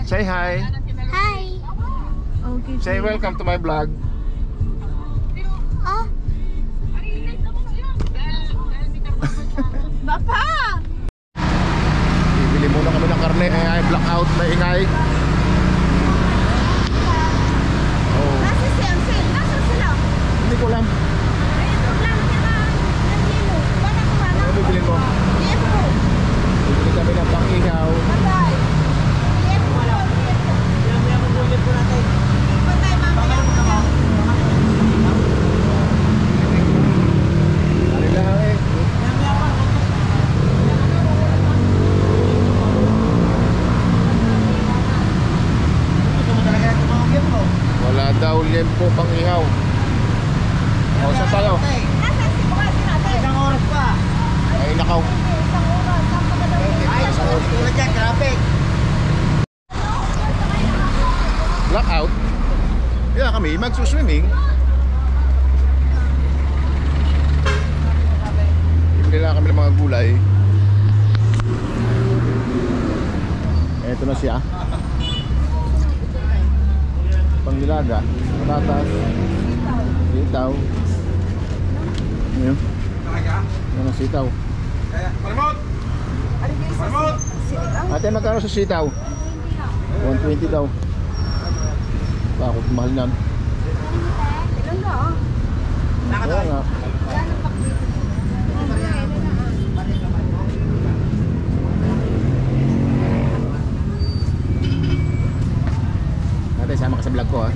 Say hi. Hi. Okay. Say welcome to my vlog. Oh. Bapa! Bibili muna kami ng karne. Ay, blackout na ingay. Oh, Nasa si Ansel? Nasa sila? hindi ko alam. Ay, ito lang nila. Nandito. Mana ko mana? Ano bibilin mo? Yes po. Bibili kami ng pang-ihaw. Patay. Yes po. Yes po. Patay, mamaya po na. Ano lang eh. Wala daw liempo pang-ihaw. O, saan tayo? Nasa si Bukas natin. Isang oras pa. Ay, nakaw. Isang oras. Saan pa daw? Ay, isang oras ko na dyan. Traffic. Blackout? Kaya kami magsuswimming. Bibili lang kami ng mga gulay. Eto na siya. Pangnilaga, patatas, sitaw. Ayun. Ano sitaw? Ate, magkano sa sitaw? 120 daw. Bakit mahal yan? Ilan na oh? Kaya nga. Ate, sama ka sa vlog ko ha.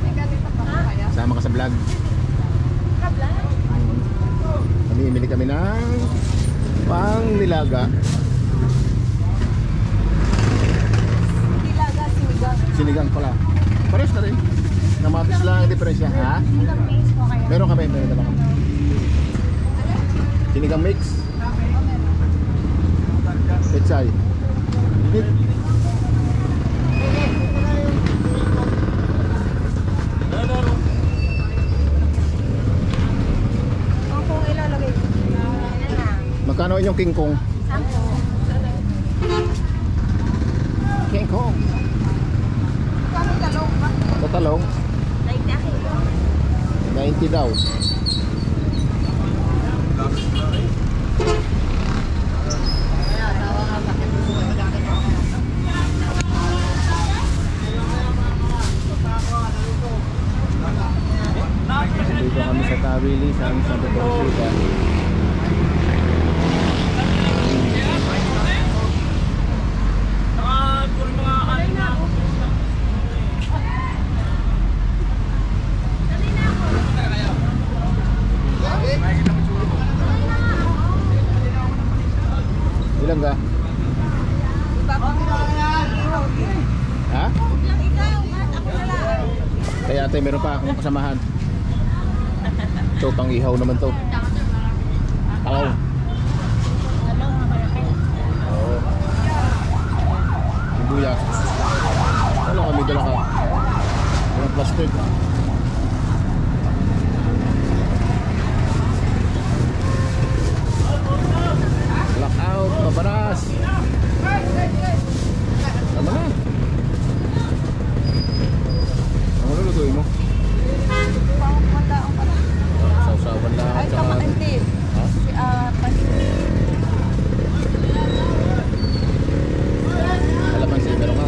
Sama ka sa vlog. Namimili kami ng pang-nilaga. Nilaga, sinigang. Sinigang pala. Pares na rin. Kamatis lang ang diferensya. Ha? Sinigang mix po kaya. Meron kami, meron naman kami. Sinigang mix. Pechay. Ang kung ilalagay. Magkano inyong king kong? 10. King kong. Kami talong ba? Sa talong, 90 90 daw. Dito kami sa Tawili, sa Santa Conchita. Ilan ka? Ha? Lang ikaw, Mat. Ako na lang. Kaya ate, meron pa akong kasamahan. Ito, pang ihaw naman to. Talaw. Oo. Sibuyas. Wala kami, dala ka. Walang plastic. Blackout, mabaras. Tama na. Ang lulutuin mo? Pangmataong pala. Sausawan lang. Ay, tsaka- hindi. Ha? Si, panis. Kalamansi, meron ka?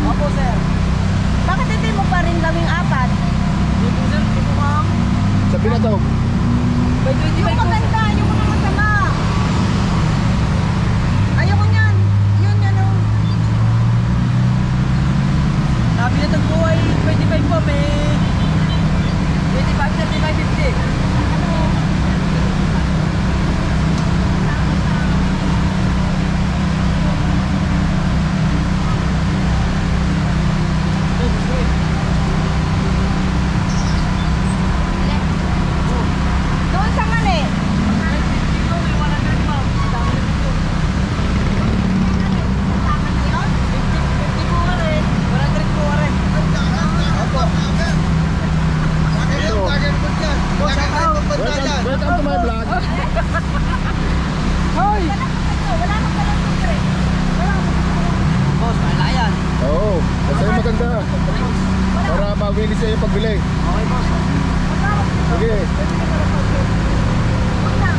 Opo, sir. Bakit hindi mo pa rin gawing 4? Hindi po, sir. Hindi po, ma'am. Sa Binatog. May 25 Yung po, sir. maganda, yung mga masama. Ayoko niyan. Yun, yan oh. Sabi na ito po ay 25 po. May 25, 35, 50. Doon sa mali. Welcome to my vlog. Hoy! Wala nang palang libre. Boss, wala yan. Oo, kasi maganda. Para mabilis sa'yo yung pagbili. Okay, boss. Sige. Wag na.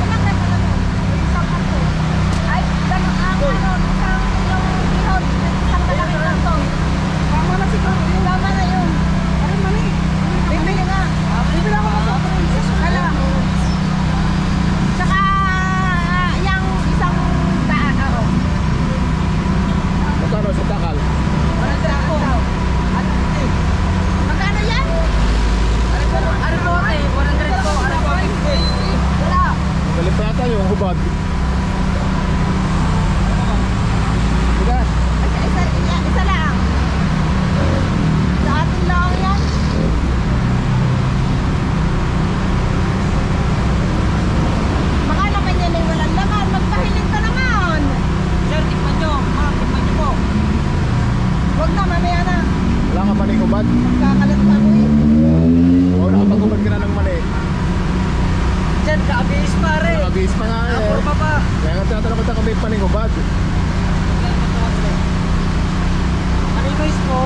Walang na pala nun. Yung isang kanto. Ay, ganun ang isang ihod. Isang malaking kanto. Tama na siguro. Tama na yun. Parang mali. Bibili nga. Bibili ako sa Wala. Tsaka, yung isang daan ako. Magkano sa takal? Magkano yan? Ano po, 100 po. Ano po, 50. Wala. Galing pa yata yung hubad. Diba? Isa lang. Sa atin lang yan. Baka naman yan ay walang laman. Magpahiling ka naman. Sir, tikman nyo. Ma'am, tikman nyo po. Huwag na, mamaya na. Wala ka maling hubad. Magkakalat pa ako eh. Oo, nakapag-hubad ka na ng mali. Sir, kaabis pare. Nakabihis pa nga eh. Napurma pa. Kaya nga tinatanong ko kung may paning hubad. Animais po.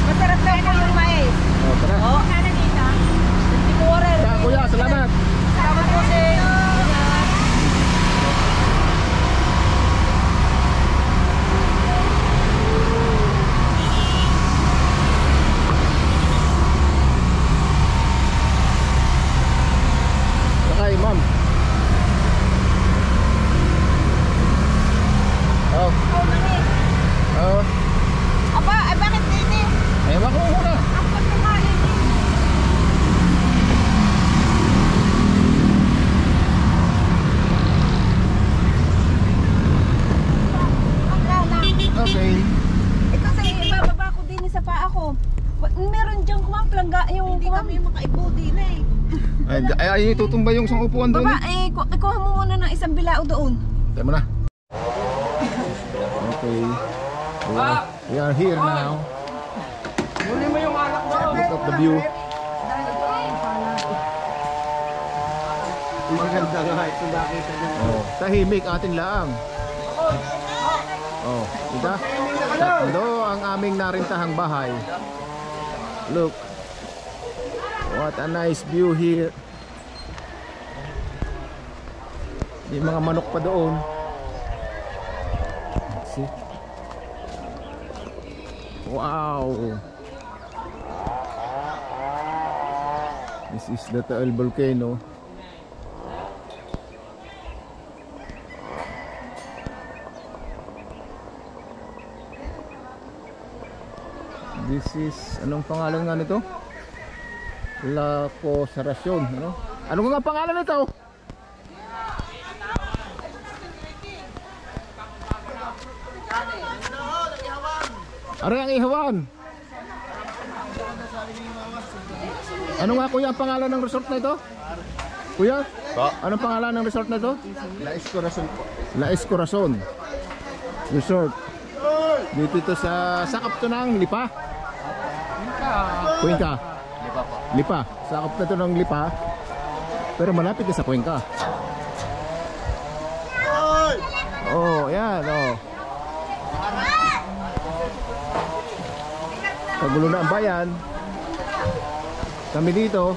Masarap daw po yung mais. O, tara. Oh, Sana dito. hindi po rin. Ta, kuya, salamat. Salamat po, sir. Sakay, ma'am. Oh, Oh, mais. oh. Aba, ay bakit hindi? Ewan ko muna. Ang pagkakain eh. Ang gana. Okay. Ito sa ibababa ko din sa paa ko. Meron diyang kumamplangga yung hindi kami makaibo din eh. Ay, tutumba yung isang upuan doon. Baba, ikuha mo muna ng isang bilao doon. Tayo mo na. Okay. So, we are here now. Huli mo yung alak mo. Look at the view. Maganda nga ito nakita nyo. Oh, tahimik atin lang. Oh, ida. Tatlo ang aming narintahang bahay. Look. What a nice view here. May mga manok pa doon. Let's see. Wow. This is the Taal volcano. This is, anong pangalan nga nito? La Conservación, ano? Ano nga pangalan nito? Ano ang ihawan? Ano nga kuya ang pangalan ng resort na ito? Kuya? Anong pangalan ng resort na ito? La Escorazon po. La Escorazon Resort. Dito ito sa sakap to ng Lipa. Cuenca. Lipa po. Lipa. Sakap na to ng Lipa. Pero malapit na sa Cuenca. Oh, yan, oh. Kagulo na ang bayan. Kami dito.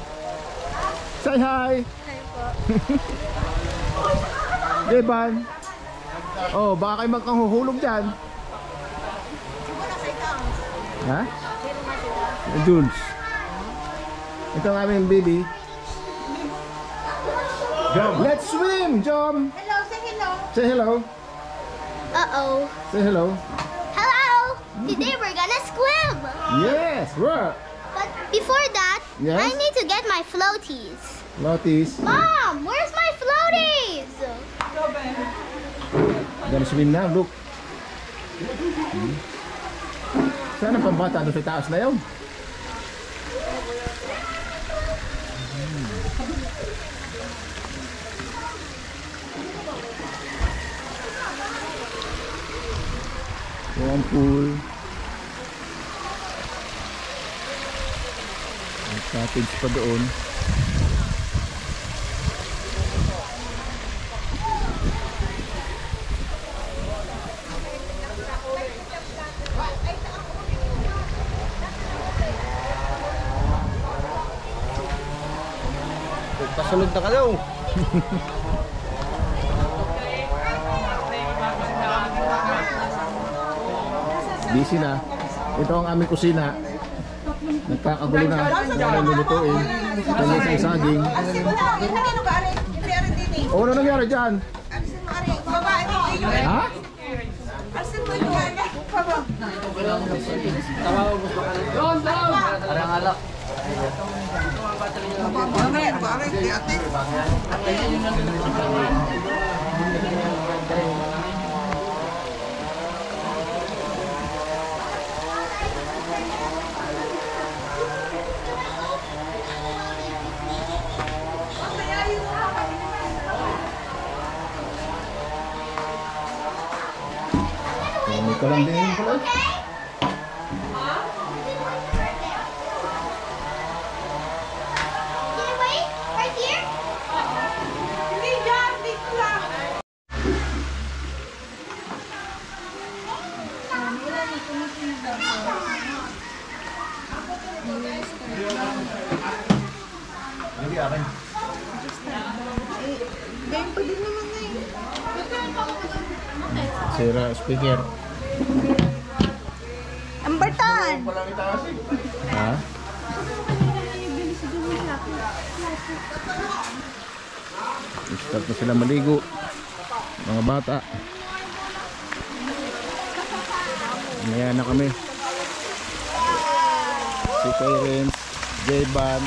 Say hi. Jeban. Oh, baka kayo magkanghuhulog dyan. Ha? Jules. Ito ang aming baby. Jom. Let's swim, Jom. Hello, say hello. Say hello. Uh-oh. Say hello. Hello. Today we're gonna swim. Yes, right. But before that, Yes? I need to get my floaties. Lotis. Mom, where's my floaties? Gonna swim now, look. Saan ang pambata doon sa taas na yun? Yung pool. May cottage pa doon. Pasunod na ka daw. Busy na. Ito ang aming kusina. Nagkakagulo na. Wala lulutuin. Ito na isang saging. O, ano nangyari dyan? Ha? Arang alak. May kalang din pala. Can you wait? Right here? Hindi akin. Sira speaker. Ambertan! Ha? Start na sila maligo. Mga bata. Maya na kami. Si Terence, Jayban,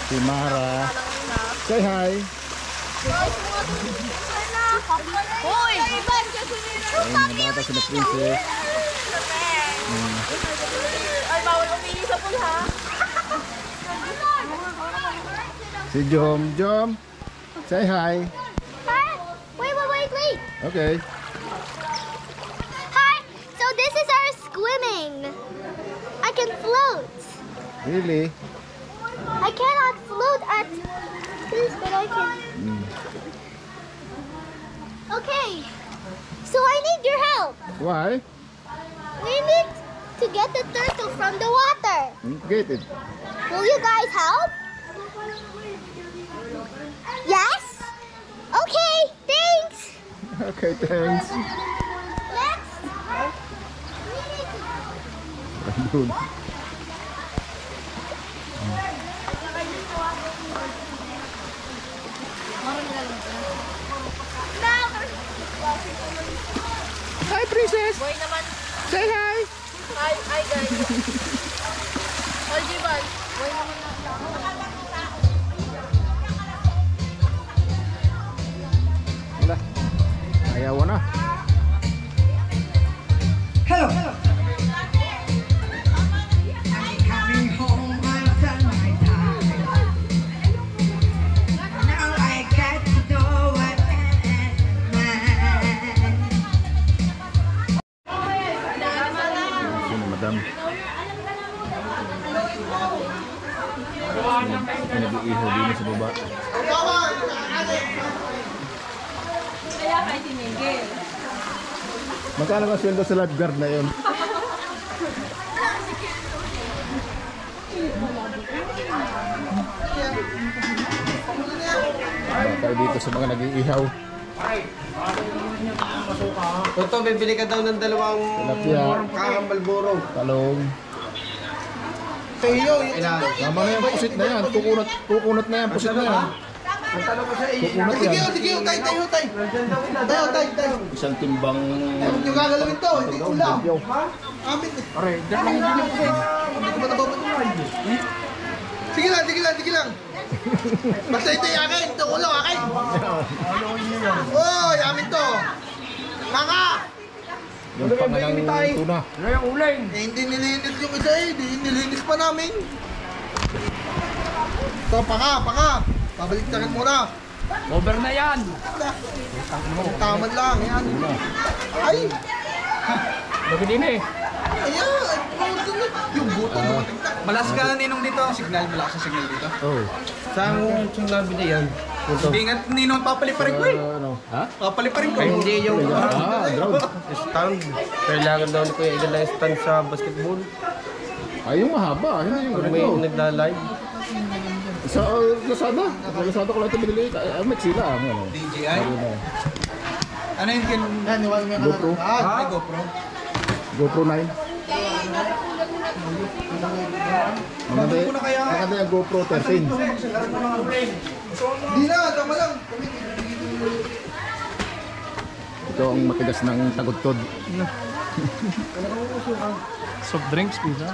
si Mara. Say hi. Hoy! Ayun, mga bata sila Princess. Ay, bawal umili sa pool, ha? Si Jom. Jom. Say hi. Hi! Wait. Okay. Hi! So this is our swimming. I can float. Really? I cannot float at this, but I can. Okay. So I need your help. Why? We need to get the turtle from the water. Get it. Will you guys help? Yes? Okay, thanks. Okay, thanks. Next. We need to Ayun. Hi, Princess. Boy naman. Say hi. Hi guys. Aljiban. Boy naman na. Wala. Ayaw na. Hello. I'm coming home after my time. Now I get to know what Sino, madam? Nag-iihaw din sa baba. Kaya kay tinigil. Magkano ka sweldo sa lifeguard na yun? Baka dito sa mga nag-iihaw. Toto, bibili ka daw ng dalawang Tilapia, kakang Malboro. talong, Sa iyo, Tama na yan, pusit na yan. Kukunat na yan, pusit na yan. Kukunat Sige, yan. sige, tay. Isang timbang... Huwag nyo gagalawin to, hindi ulam. Ha? Amin eh. Aray, Hindi ko ba nababatulan? Sige lang. Basta ito yung akin, ito ulo akin. Oy, amin to. Maka! yung panga ng tuna. Eh, hindi nilinis yung isa eh, hindi nilinis pa namin. Ito, paka. Pabaliktarin muna. Over na yan. Tamad lang, yan. Ay! Lagi din eh. Ayan! Yung buto mo. Malas ka ninong dito ang signal, malakas ang signal dito. Oh. Saan mo yung labi na yan? Hindi nga ninong papaliparin ko eh. Ano? Ha? Papaliparin ko. Oh. Hindi yung Ground. stand. Kailangan daw ni Kuya Idol na stand sa basketball. Ay, yung mahaba. Hindi yung May ganito. nagla-live. Sa Lazada. Sa Lazada ko lang ito binili. May sila. Ano? DJI? Ano yung kin... Yan, niwala mo yung GoPro. Ay, GoPro. GoPro 9. Maganda yung GoPro 13. Hindi na, tama lang. Ito ang matigas ng tagutod. Soft drinks, pizza.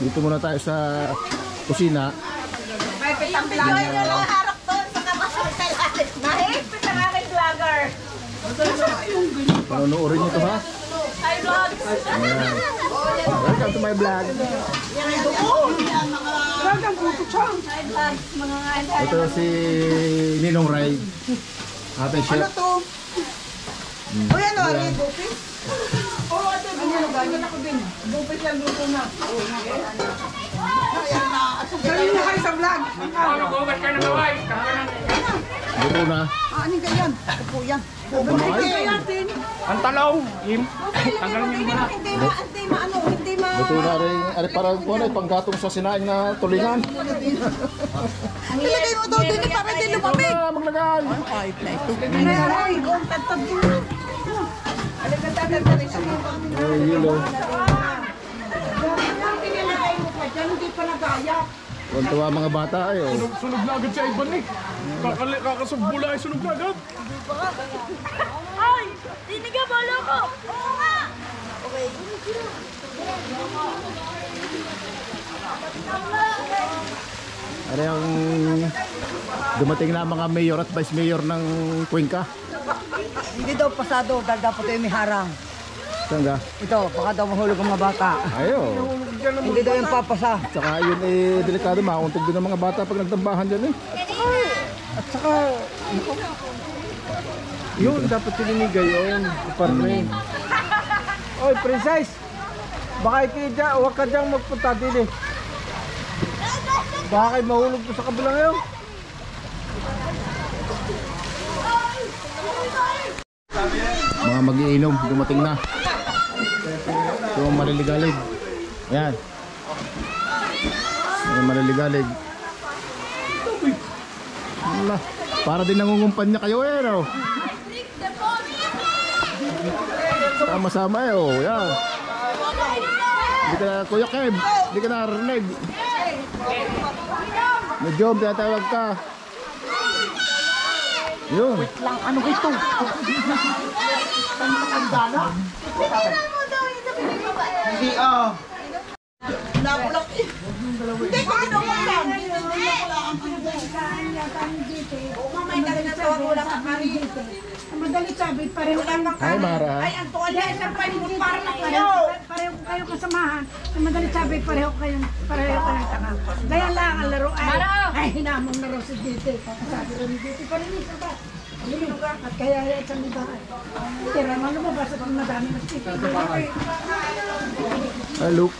Dito muna tayo sa kusina. May pitang vlogger na lang harap doon sa kamasal. Mahigpit ang aking vlogger. Panonoodin nyo ito ha. Hi, vlogs. Ayan. Welcome to my vlog. Hi, vlogs. Mga nga. Ito si Ninong Ray. Ating chef. Ano to? O yan o, ano yung bupis? Oo, ate. Ganyan ako din. Bupis lang luto na. Galing na kayo sa vlog. Mag-over ka na gaway. Dito na. Ano ganyan? Ito po yan. Ang talaw. Im. Tanggal niyo muna. Hindi ma. Dito na rin. Ari para po na panggatong sa sinaing na tulingan. Nilagay mo daw din para hindi lumamig. Maglagay. Ay, kung tatag mo. Alagad rin sa Oh, yelo. Hindi pa nagaya. Tuwa mga bata ay oh. Sunog na agad siya iban eh. Kakasubbula ay sunog na agad. Ay! Dinig ka, bala ko! Oo nga! Okay. Ari ang dumating na mga mayor at vice mayor ng Cuenca. Hindi daw pasado dahil dapat yung may harang. Saan ka? Ito, baka daw mahulog ang mga bata. Ayo. Hindi daw yung papasa. Tsaka yun eh delikado, mauntog din ang mga bata pag nagtambahan dyan eh. At saka... Yun, dapat tinimigay yun. Parme. Oy, princess! Baka ikidya, huwag ka diyang magpunta din eh. Baka kayo mahulog to sa kabila ngayon. Mga magiinom, dumating na. Ito ang maliligalig. Ayan. Ayan, maliligalig. Wala. Para din nangungumpanya kayo eh, no? Sama-sama eh, oh. Yan. Hindi ka na, Kuya Kev, hindi ka narinig. Medyo, tinatawag ka. Yun. Lang, ano ito? Hindi ah. Labulak eh. Hindi ko kinukulakan. Mamay talaga na tawag wala ka pa rin. Madali sabi, pareho lang na Hi, Mara. Ay, ang tuwalya sa panimot para na kayo. pareho kayo kasamahan. Madali sabi, pareho kayo taka. Kaya lang ang laruan. Ay, hinamong na raw si Dite. Sabi ko ni Dite, parinig ka ba? At kaya yan sa libahan. Tira, man lumabas at madami na si Dite. Hi, Luke.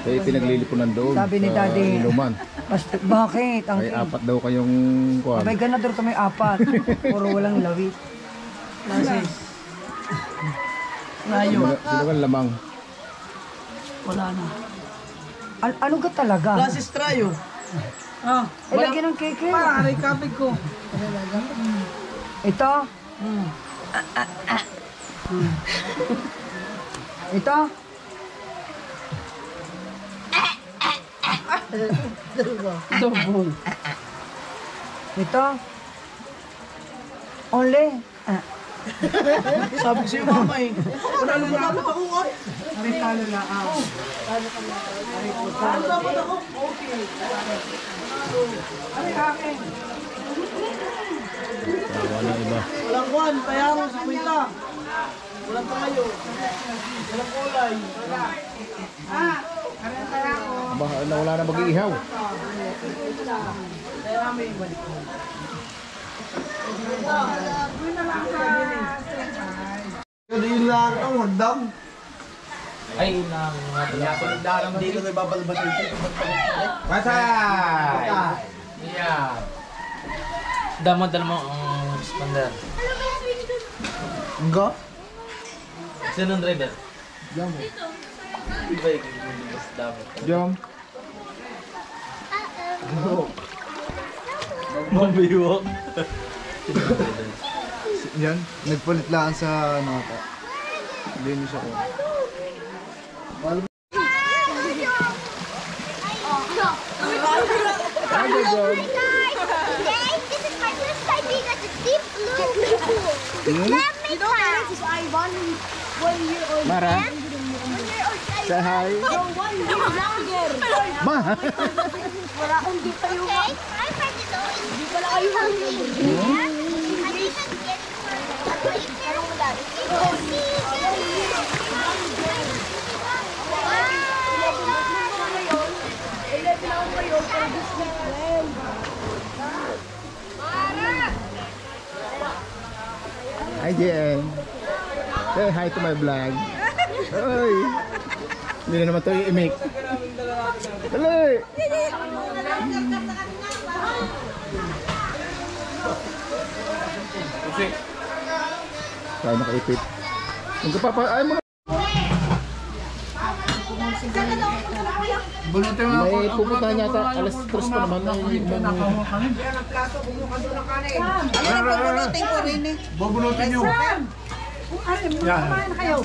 Eh, pinaglilipunan doon. Sabi ni sa Daddy. Inuman. Basta, bakit? Ang Ay, apat daw kayong kuwan. Abay, ganador kami apat. Puro walang lawit. Kasi, Sino ka lamang? Wala na. Ano ka talaga? Class Trayo. Ah, Ilagay ng keke. aray kapit ko. Ito? Ito? Double. Ito? Only? Sabi ko sa'yo mama eh. Panalo mo dapat ako nga. Aray talo na. Panalo dapat ako. Aray akin. Wala iba. Walang kwan, kaya ako sa kwita. Walang tayo. Walang kulay. Ah, aray kaya ko. Wala na mag-iihaw. Kaya namin ibalik ko. Doon na lang sa Kasi yun lang ang hagdam. Ay, nang Hindi ko na ibabalabas ito. Patay! Yeah. Dama-dala mo ang responder. Nga? Sino ang driver? Jom. Iba yung mas dapat. Jom. Mabiwo. Yan, nagpalit lang sa ano ata. Linis ako. Mara. Say hi. Ma. Wala akong di pa yung... Okay, I'm ready to. Di pala kayo Hi, Jen. Say hi to my vlog. Oy. Hindi na naman ito i-make. Dali. Kaya nakaipit. Ay mo. May pupuntahan yata alas 3 pa naman. Bubunutin nyo. Aray, kumain na kayo.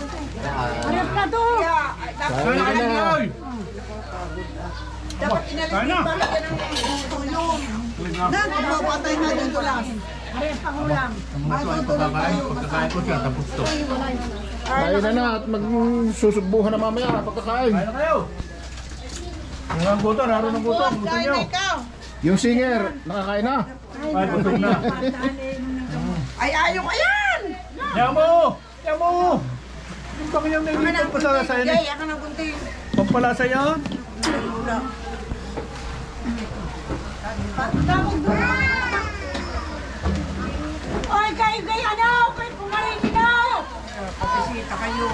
Aray, plato. Kaya na kayo. Kaya na. Papatay na dito lang. Aray, pangulam. Pagkakain ko siya, tapos to. Kain na at magsusubuhan na mamaya pagkakain. Kaya na kayo. Yung ang gutom, naroon ang gutom. Gusto nyo. Yung singer, nakakain na. Ay, gutom na. Ay, ayaw ko yan! Yamo! Yamo! Yung bang yung nagiging pampalasa yan eh. Ako ng kunti. Pampalasa yan. Oy, kayo, ano? Kayo pumarin na. Patisita kayo.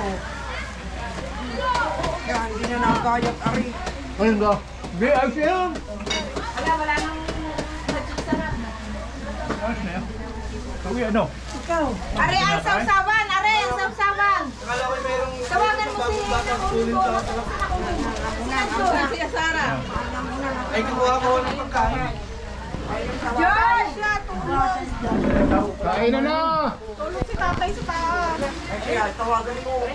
Yan, hindi na nakagayat, Ari. Ayun ka. Hindi, ayos yan. Wala nang nagsasarap. Ayos na yan. Sabi ano? Ikaw. Are, ang sausawan! Are, ang sausawan! Akala ko merong Tawagan mo si Siya Sara. Ay, kukuha ko ng pagkain. George! Kain na! Tulog si tatay sa taas. Kaya, tawagan mo.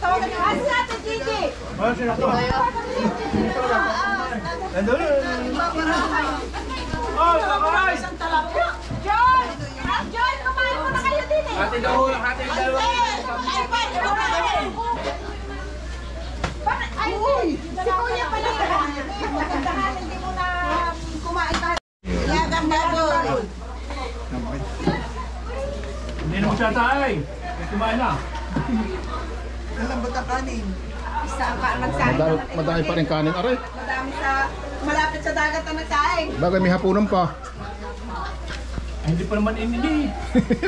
Tawagan niyo. Asa si Ate Gigi? Ayos na ito. Nandun. Oh, sakay! George! George, kumain muna kayo din eh. Hati daw, hati daw. Ay, pwede ba kayo? Bakit? Ay, si Kuya pala. Magandang hindi mo na kumain tayo. Yagang baboy. Hindi na magsatay. Kumain na. Nalambot ang kanin. Madami pa rin kanin, aray. Madami sa, malapit sa dagat na nagsaing. Bagay may hapunan pa. Ay, hindi pa naman inini.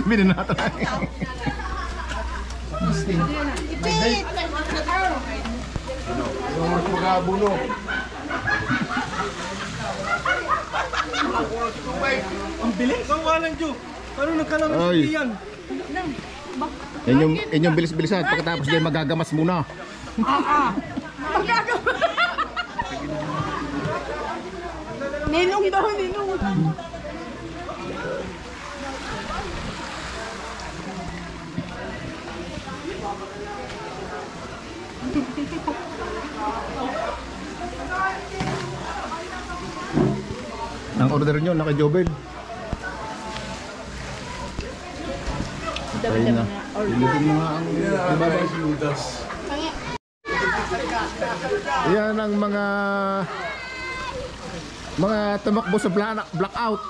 Bininata na. Ipit! Yung mas magabuno. Ang bilis. Ang walang Diyo. Ano nagkalang Ay. yan? Inyong bilis-bilisan. Pagkatapos dyan magagamas muna. Ninong daw, ninong. Ang order nyo, naka-Jobel. Tayo na. Pilitin mo nga ang ibabay. Yan ang mga tumakbo sa blackout.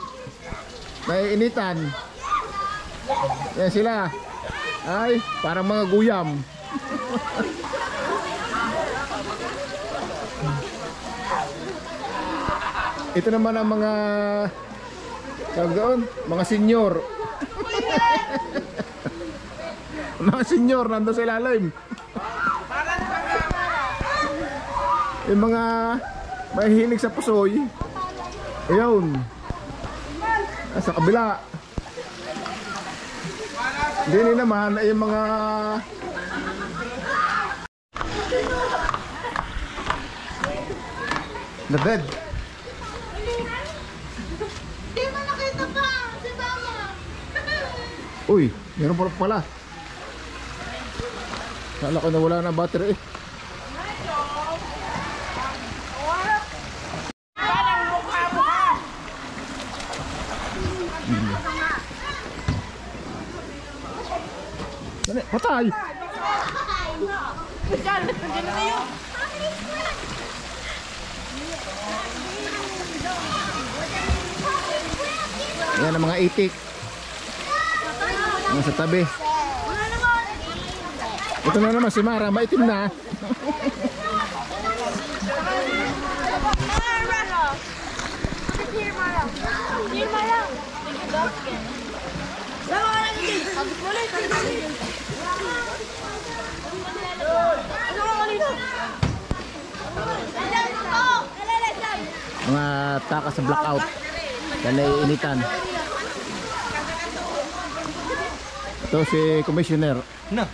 Naiinitan. Yan sila. Ay, parang mga guyam. Ito naman ang mga tawag doon, mga senior. Mga senior nandun sa ilalim. Yung mga mahihilig sa pusoy. Ayun. Sa kabila. Hindi naman ay yung mga the dead. Uy, meron pala. Kala ko na wala na battery eh. Dali, patay! Yan ang mga itik. Nasa tabi. Ito na naman si Mara, maitim na. Mga takas sa blackout. Yan ay initan. Ito si Commissioner. Na.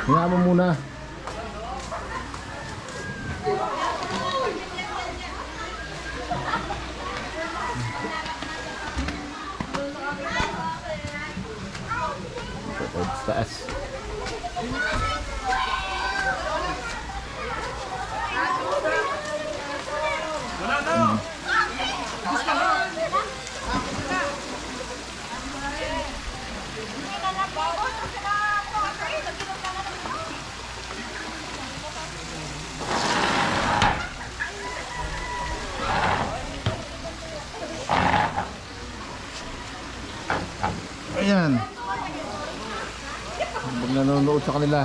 Hinga mo muna. Taas. Ayan. Pag nanonood sa kanila.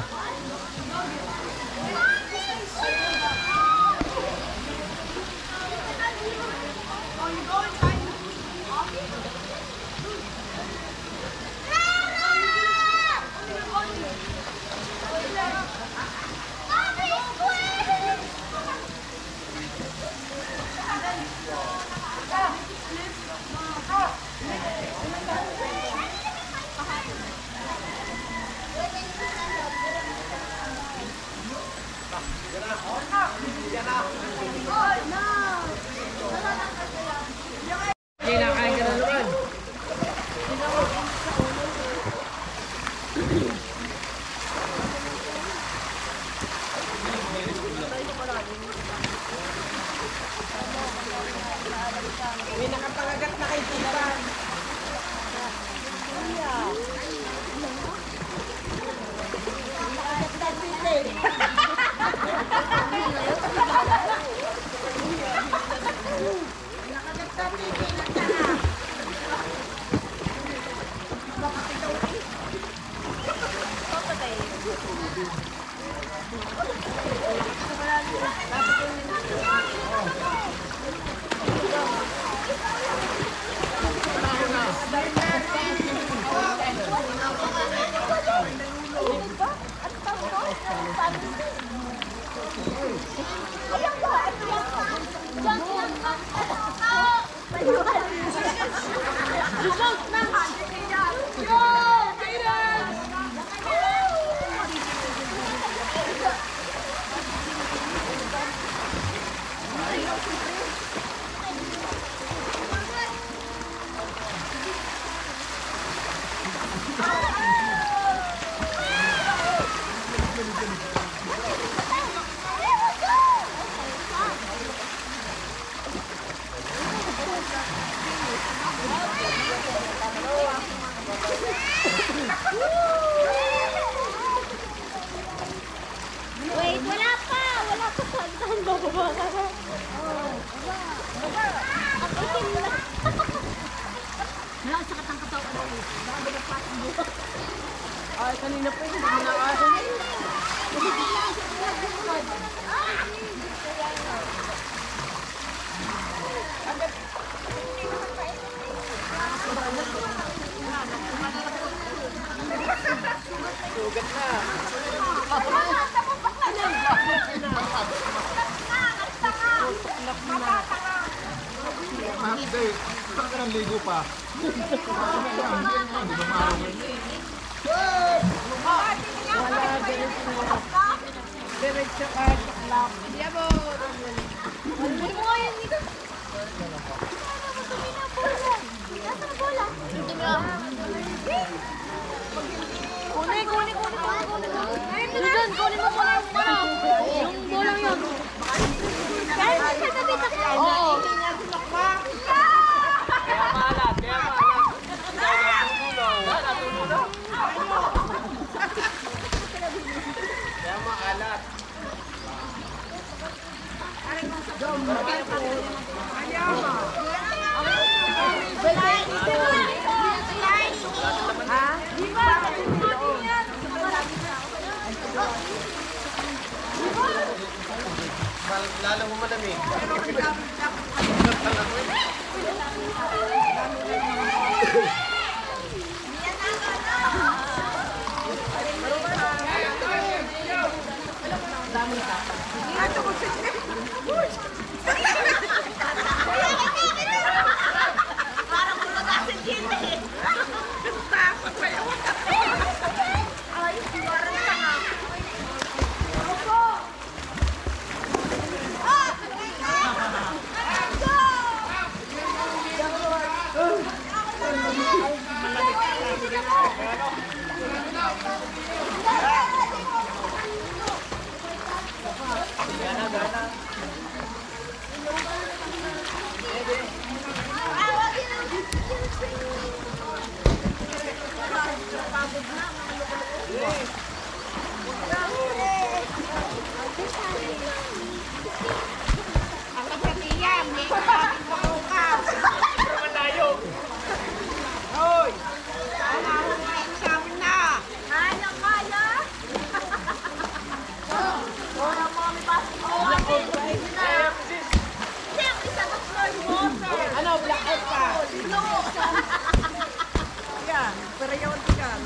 Wait, wala pa. Wala pa sa antahan. Bababa ka na. Ang itim na. Wala sa katang katawan. Baka binagpasok mo. Ay, kanina pa hindi ko nakahuli. Sugat na. Mahapday, saan ka nang ligo pa? Diretso ka, tuklap. Hindi mo yan dito. Nasa na bola? Kunin. Susan, kunin mo muna yung bola. Yung bola yun. Kaya siya nabitak na. Oo. Kaya maalat. Natulog. Kaya maalat. Lalo mo malamig. Parang kumagasin dito eh. Takot pa yun. Ay, parang tanga. Ang kapatiyan, may kapatid mo bukas. Malayo. Hoy! Kaya mo ngayon sa amin na. Kaya, kaya. Wala mo kami pasok ko. Sim, isa na floor water. Ano, blackout ka? No. Yan, pero yun yan.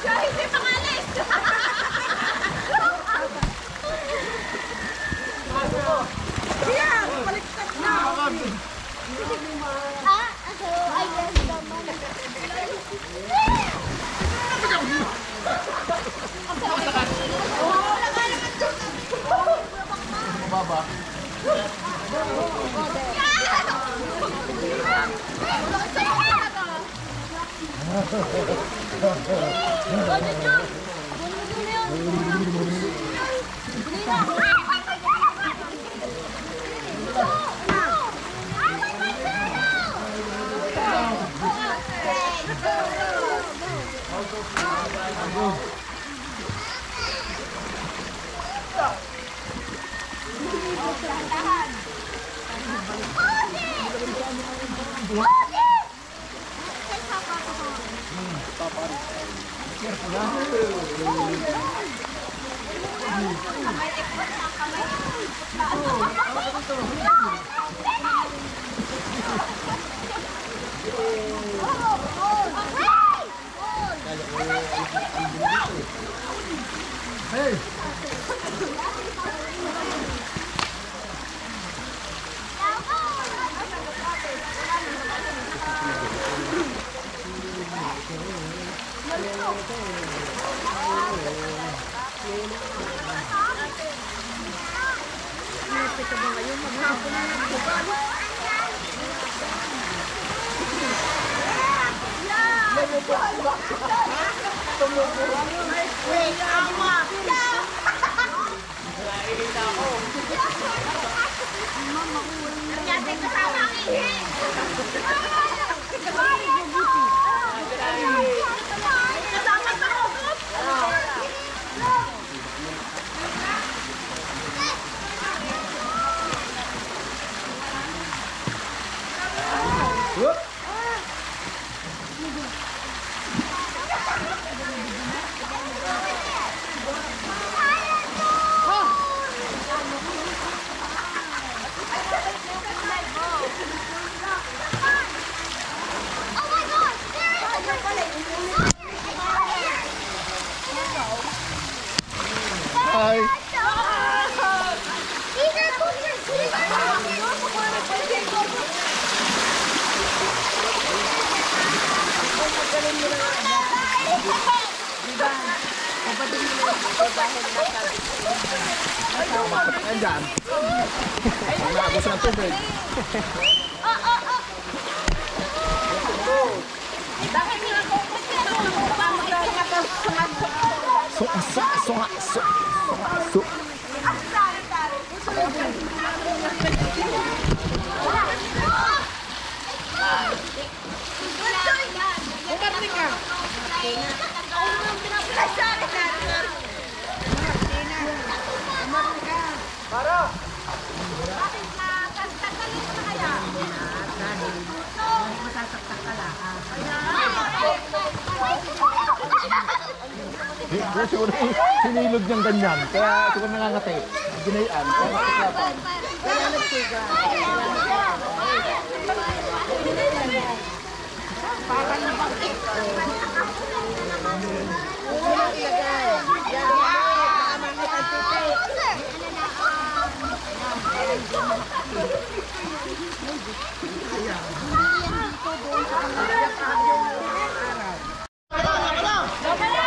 Siya hindi pangalis. Yan, baliktad na. So I guess naman. Baba. Hey! Hi. Andyan. Nagabos ng tubig. Siguro sinilog niyang ganyan. Kaya siguro nangangati. Ginayan. Kaya nagsiklapan. Kaya nagsiga.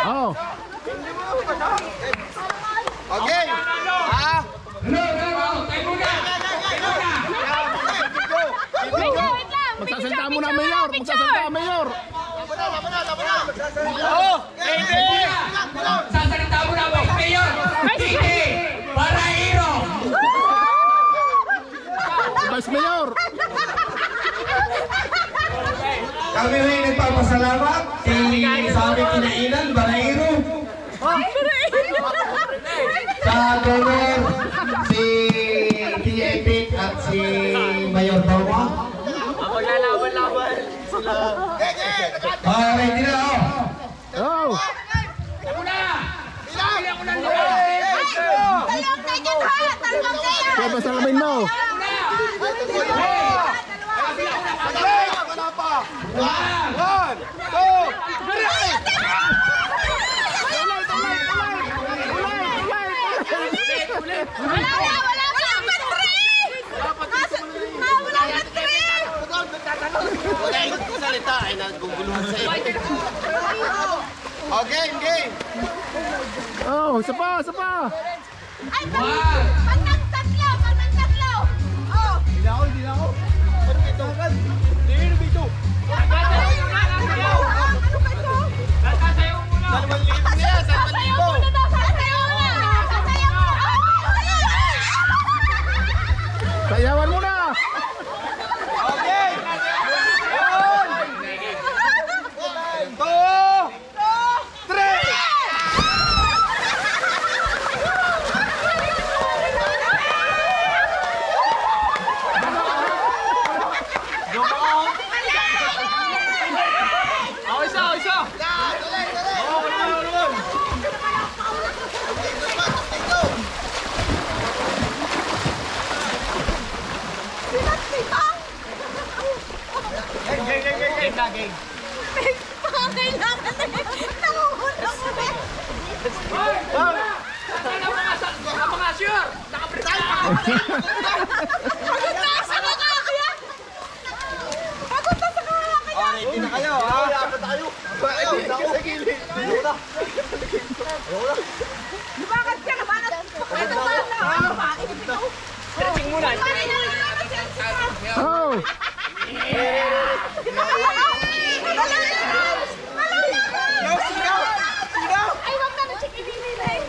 Oh. Okay. Magsasalita muna, Mayor. Magsasalita, Mayor. Sasalita mo na, Mayor! Kiki! Barairo! Vice Mayor. Kami rin nagpapasalamat sa aming kinainan, Barairo. Sa donor, si Epic at si Mayor Bawa. Maglalaban-laban sila. Ready na ako. Oh. Kaya ba salamin mo? Wala pa. 1, 2, 3. Oh, game. Oh, isa pa, isa pa. Ay, pag nagtatlo. Oh. Hindi na ako. Ano ito? Ano ba ito? Ano ba ito? Sasayaw muna. 2,000 niya, 1,000. Sasayaw muna. Sayawan mo na. Okay. 1, 2, 3. Ready na kayo, ha? Dapat tayo. Sa gilid. Ay, wag na na chikinini na eh.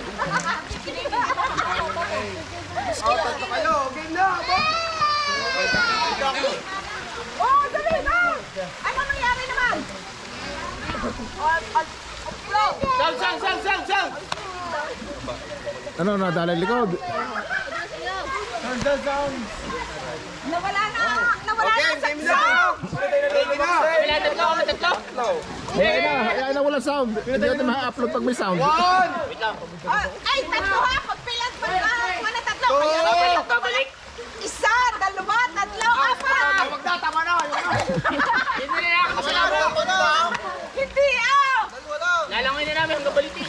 Tatlo kayo. Game na. Oh, dali na! Ano nangyari naman? Ano, nadala yung likod? Nawala na! Nawala Okay, na! game na. Game na. Hayaan na walang sound. Hindi natin ma-upload pag may sound. One. Ay, tatlo ha! Pagpilat pa na tatlo! Kaya babalik! Isa, dalawa, tatlo, apat! Magtatama na. Hindi ah! Lalangin na namin hanggang balikin.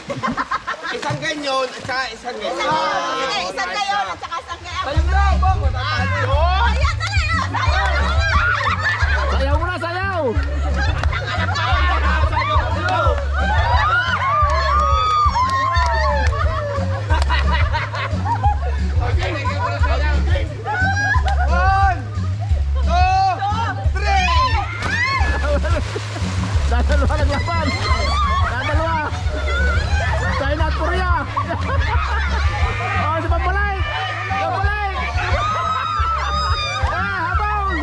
Isang ganyan at saka isang ganyan. Sige, isang ngayon at saka isang ngayon. Tanda ba? Matatalo. Ayan, dali ah! Sayaw! Sayaw mo na, sayaw! One, two, three. Dadalawa naglaban! Dadalawa! China at Korea! Oh, si Pampalay! Pampalay! Habol!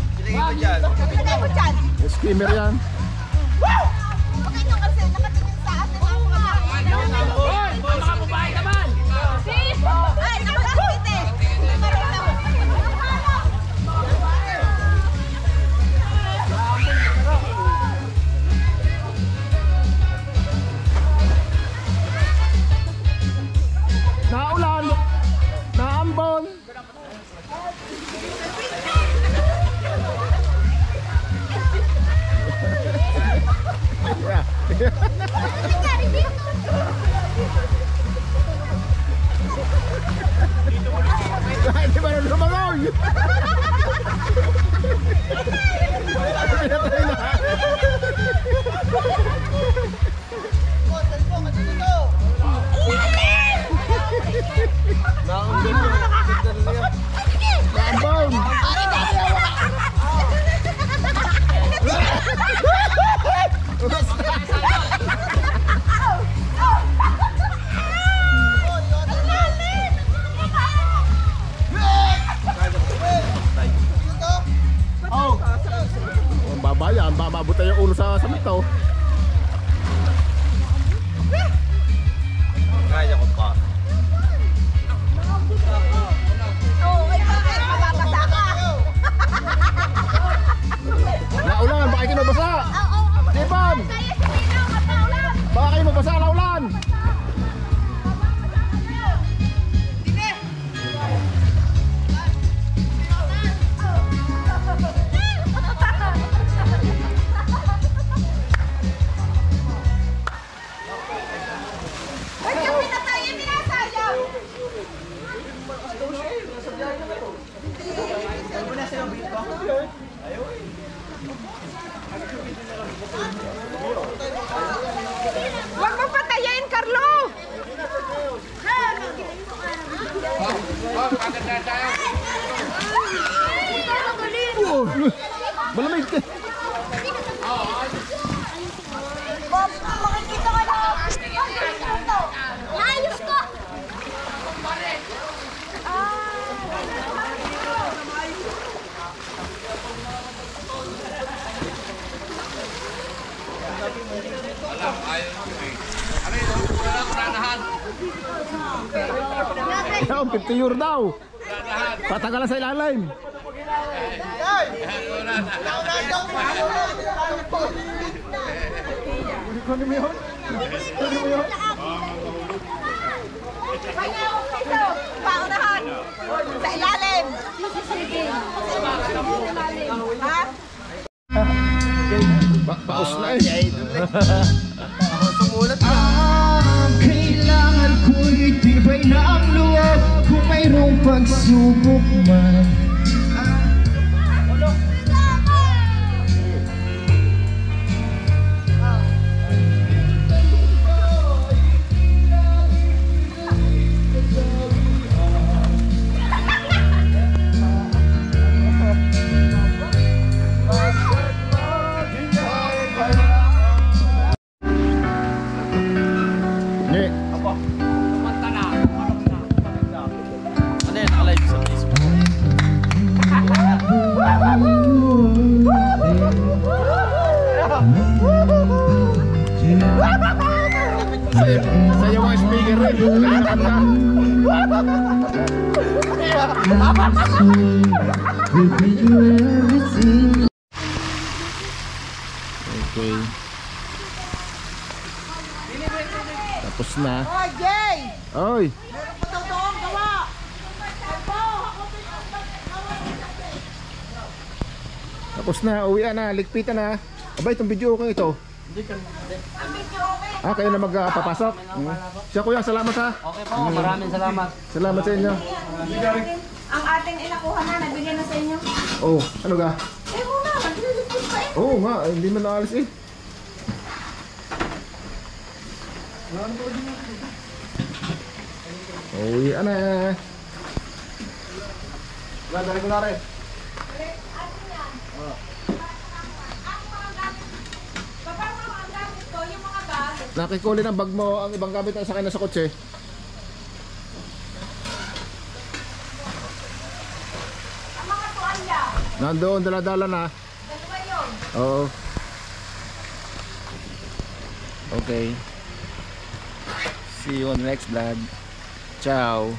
Ilagay mo dyan. Skimmer yan. Bakit yung kasi nakatingin sa atin ang mga Mga babae naman! ay, nakakapit eh. Naulan! Naambon! Hindi ba nung lumangoy? Pinatay na. Naambon! Ang babayan, mabuta yung ulo sa mito. Kaya ko pa. Oh, ay bakit? Mababasa ka. Naulan, baka kayo mabasa. Stephen! Kaya si Nino, mataulan. Baka kayo mabasa, naulan. Ba't yung pinatay yung minasayaw? Huwag mo patayin, Carlo! Malamig ka. Bob, makikita ka na. Naayos ko! Ayaw, 50 euro daw. Patagalan sa ilalim. Paunahan! Sa ilalim! Ha? Paus na eh. Sumulat na. Kailangan ko'y tibay na ang loob kung mayroong pagsubok man. Nye. Kumanta na. Ano yan? Nakalive sa Facebook. Sa'yo mga speaker rin. Nakakanta. Okay. Tapos na. Oy, Jay! Oy. Meron pa daw doon gawa! Tapos na. Uwian na. Ligpitan na. Aba, itong video ko ito. Ah, kayo na magpapasok? Siya kuya, salamat ha. Okay po, maraming salamat. Salamat sa inyo. Ang ating inakuha na, nabigyan na sa inyo. Oh, ano ga? Eh muna, maglilipot pa eh. Oo nga, hindi man naalis eh. Uwian na. Dali ko na rin. Nakikuli ng bag mo ang ibang gamit na sa akin na sa kotse. Ang mga tuwalya, Nandoon, dala-dala na. dalawa yun. Oo. Okay. See you on the next vlog. Ciao.